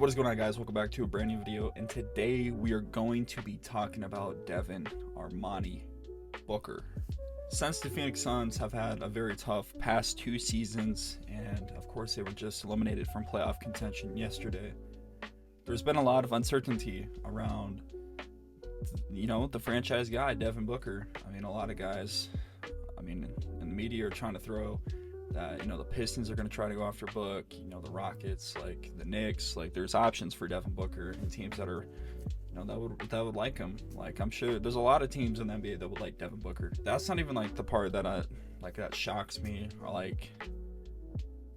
What is going on, guys? Welcome back to a brand new video, and today we are going to be talking about Devin Booker. Since the Phoenix Suns have had a very tough past 2 seasons, and of course they were just eliminated from playoff contention yesterday, there's been a lot of uncertainty around, the franchise guy, Devin Booker. A lot of guys, in the media are trying to throw that, the Pistons are going to try to go after Book, the Rockets, like the Knicks, like there's options for Devin Booker and teams that are, that would like him. Like, I'm sure there's a lot of teams in the NBA that would like Devin Booker. That's not even like the part that that shocks me, or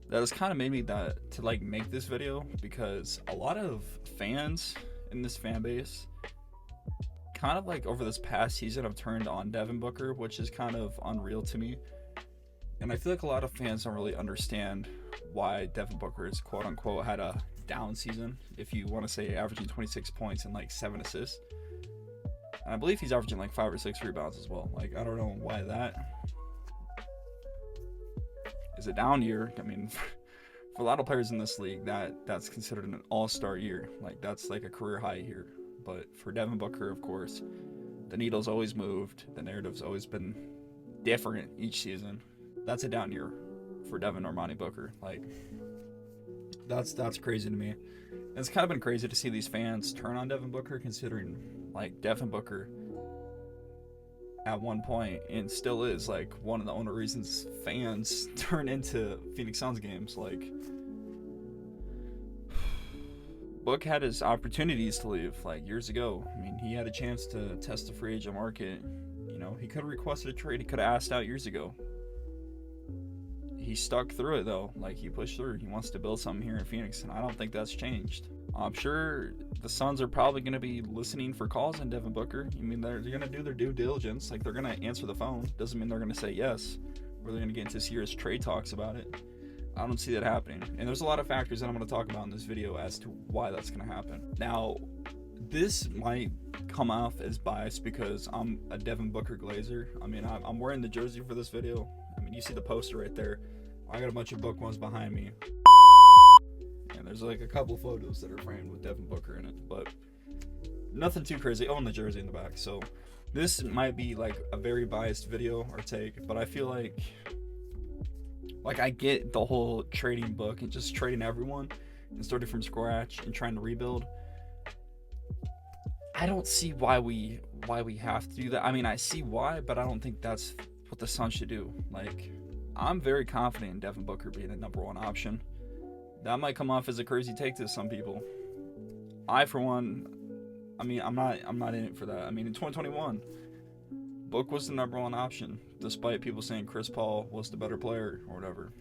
that has kind of made me to make this video, because a lot of fans in this fan base kind of over this past season have turned on Devin Booker, which is kind of unreal to me. And I feel like a lot of fans don't really understand why Devin Booker is quote unquote had a down season, if you want to say, averaging 26 points and 7 assists. And I believe he's averaging 5 or 6 rebounds as well. I don't know why that is a down year. For a lot of players in this league, that's considered an all-star year. That's a career high here. But for Devin Booker, of course, the needle's always moved. The narrative's always been different each season. That's a down year for Devin Booker. That's crazy to me. And it's kind of been crazy to see these fans turn on Devin Booker, considering Devin Booker at one point, and still is one of the only reasons fans turn into Phoenix Suns games. Book had his opportunities to leave years ago. He had a chance to test the free agent market. He could have requested a trade. He could have asked out years ago. He stuck through it though. He pushed through. He wants to build something here in Phoenix, and I don't think that's changed. I'm sure the Suns are probably going to be listening for calls on Devin Booker. They're going to do their due diligence. They're going to answer the phone. Doesn't mean they're going to say yes, or they're going to get into serious trade talks about it. I don't see that happening. And there's a lot of factors that I'm going to talk about in this video as to why that's going to happen. Now, this might come off as biased because I'm a Devin Booker glazer. I'm wearing the jersey for this video. You see the poster right there. I got a bunch of book ones behind me. And there's a couple photos that are framed with Devin Booker in it, but nothing too crazy. Oh, and the jersey in the back. So this might be a very biased video or take, but I feel like I get the whole trading Book and just trading everyone and starting from scratch and trying to rebuild. I don't see why we have to do that. I see why, but I don't think that's what the Suns should do. I'm very confident in Devin Booker being the number one option. That might come off as a crazy take to some people. I, for one, I'm not in it for that. In 2021, Book was the number one option, despite people saying Chris Paul was the better player or whatever.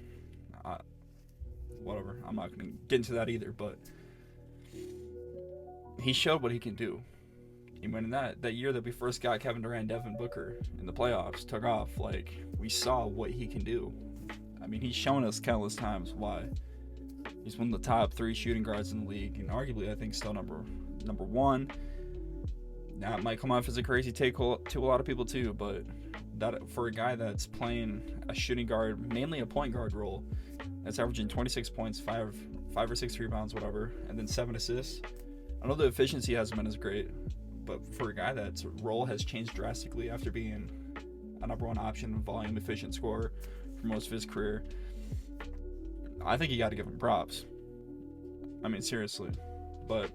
Whatever. I'm not going to get into that either, but he showed what he can do. In that year that we first got Kevin Durant, Devin Booker in the playoffs took off. We saw what he can do. He's shown us countless times why he's one of the top 3 shooting guards in the league, and arguably I think still number one. Now it might come off as a crazy take to a lot of people too, but that for a guy that's playing a shooting guard, mainly a point guard role, that's averaging 26 points, 5 or 6 rebounds, whatever, and then 7 assists. I know the efficiency hasn't been as great, but for a guy that's role has changed drastically after being a number one option, volume efficient scorer for most of his career, I think you got to give him props. Seriously. But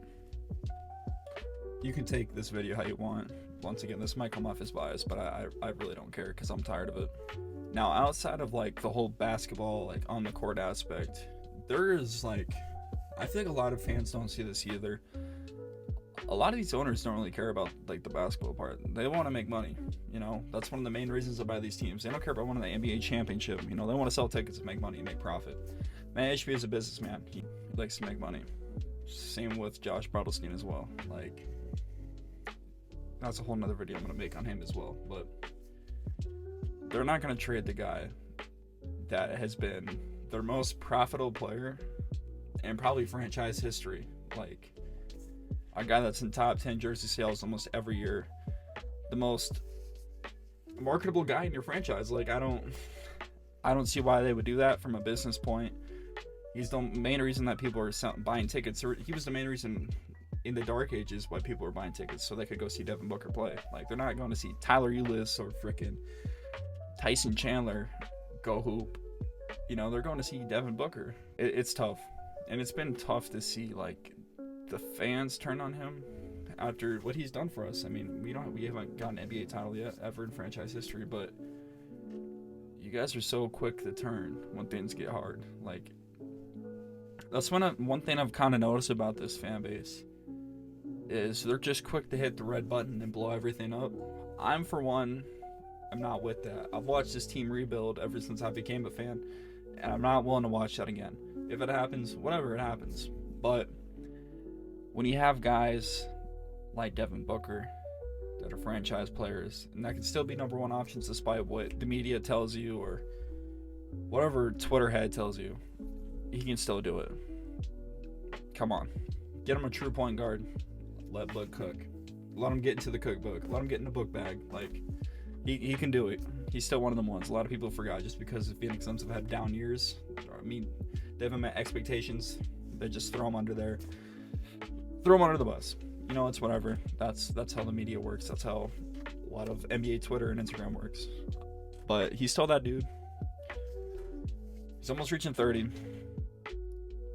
you can take this video how you want. Once again, this might come off as biased, but I really don't care, because I'm tired of it. Now, outside of the whole basketball on the court aspect, there is I think a lot of fans don't see this either. A lot of these owners don't really care about the basketball part. They want to make money. That's one of the main reasons they buy these teams. They don't care about winning the NBA championship. They want to sell tickets and make money and make profit. Man, HP is a businessman. He likes to make money. Same with Josh Bartlestein as well. That's a whole nother video I'm going to make on him as well. But they're not going to trade the guy that has been their most profitable player in probably franchise history. A guy that's in top 10 jersey sales almost every year. The most marketable guy in your franchise. I don't see why they would do that from a business point. He's the main reason that people are buying tickets. He was the main reason in the dark ages why people were buying tickets, so they could go see Devin Booker play. Like, they're not going to see Tyler Ulis or freaking Tyson Chandler go hoop. You know, they're going to see Devin Booker. It's tough. And it's been tough to see, like, the fans turn on him after what he's done for us. I mean, we haven't gotten an NBA title yet, ever in franchise history, but you guys are so quick to turn when things get hard. Like, that's one thing I've kind of noticed about this fan base is they're just quick to hit the red button and blow everything up. I'm, for one, I'm not with that. I've watched this team rebuild ever since I became a fan, and I'm not willing to watch that again. If it happens, whatever, it happens. But when you have guys like Devin Booker that are franchise players and that can still be number one options despite what the media tells you or whatever Twitter head tells you, he can still do it. Come on. Get him a true point guard. Let Book cook. Let him get into the cookbook. Let him get in the book bag. Like, he can do it. He's still one of them ones. A lot of people forgot just because the Phoenix Suns have had down years. I mean, they haven't met expectations. They just throw him under there. Throw him under the bus. You know, it's whatever. That's how the media works. That's how a lot of NBA Twitter and Instagram works. But he's still that dude. He's almost reaching 30.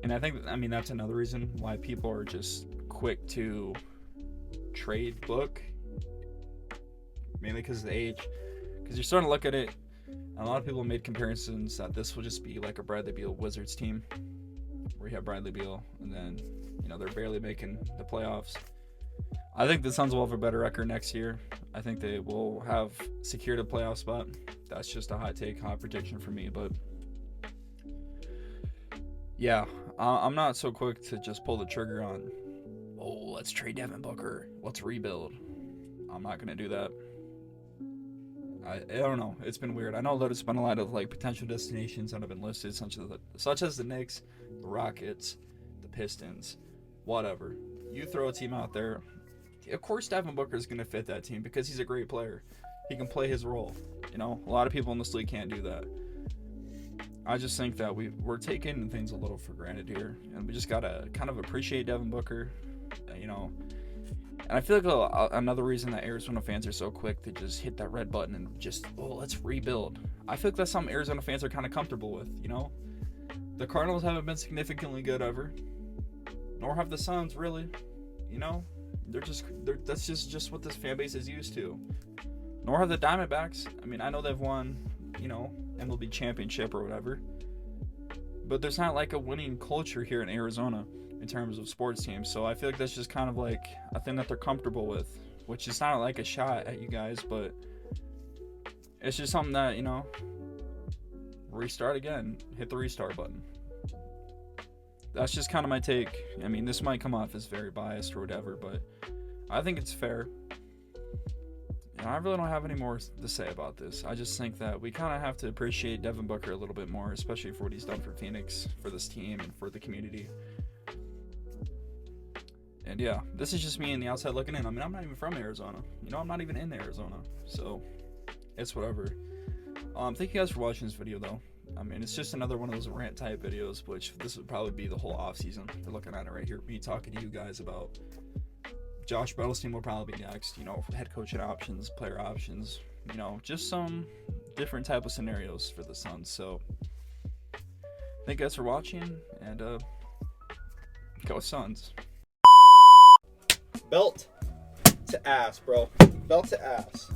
And I mean, that's another reason why people are just quick to trade Book. Mainly because of the age. Because you're starting to look at it, and a lot of people made comparisons that this will just be like a Bradley Beal Wizards team. Where you have Bradley Beal, and then, you know, they're barely making the playoffs. I think the Suns will have a better record next year. I think they will have secured a playoff spot. That's just a hot take, hot prediction for me. But yeah, I'm not so quick to just pull the trigger on, oh, let's trade Devin Booker. Let's rebuild. I'm not going to do that. I don't know. It's been weird. I know that it's been a lot of like potential destinations that have been listed, such as the Knicks, the Rockets, the Pistons, whatever. You throw a team out there. Of course, Devin Booker is going to fit that team because he's a great player. He can play his role. You know, a lot of people in this league can't do that. I just think that we're taking things a little for granted here, and we just gotta kind of appreciate Devin Booker. You know. And I feel like another reason that Arizona fans are so quick to just hit that red button and just, oh, let's rebuild. I feel like that's something Arizona fans are kind of comfortable with, you know? The Cardinals haven't been significantly good ever. Nor have the Suns, really. You know? That's just what this fan base is used to. Nor have the Diamondbacks. I mean, I know they've won, you know, MLB championship or whatever. But there's not like a winning culture here in Arizona in terms of sports teams, so I feel like that's just kind of like a thing that they're comfortable with, which is not like a shot at you guys, but it's just something that, you know, restart again, hit the restart button. That's just kind of my take. I mean, this might come off as very biased or whatever, but I think it's fair. And I really don't have any more to say about this. I just think that we kind of have to appreciate Devin Booker a little bit more, especially for what he's done for Phoenix, for this team, and for the community. And yeah, this is just me on the outside looking in. I mean, I'm not even from Arizona. You know, I'm not even in Arizona. So, it's whatever. Thank you guys for watching this video, though. I mean, it's just another one of those rant type videos, which this would probably be the whole off season. You're looking at it right here. Me talking to you guys about Josh Bellstein will probably be next. You know, head coaching options, player options. You know, just some different type of scenarios for the Suns. So, thank you guys for watching, and go Suns. Belt to ass, bro. Belt to ass.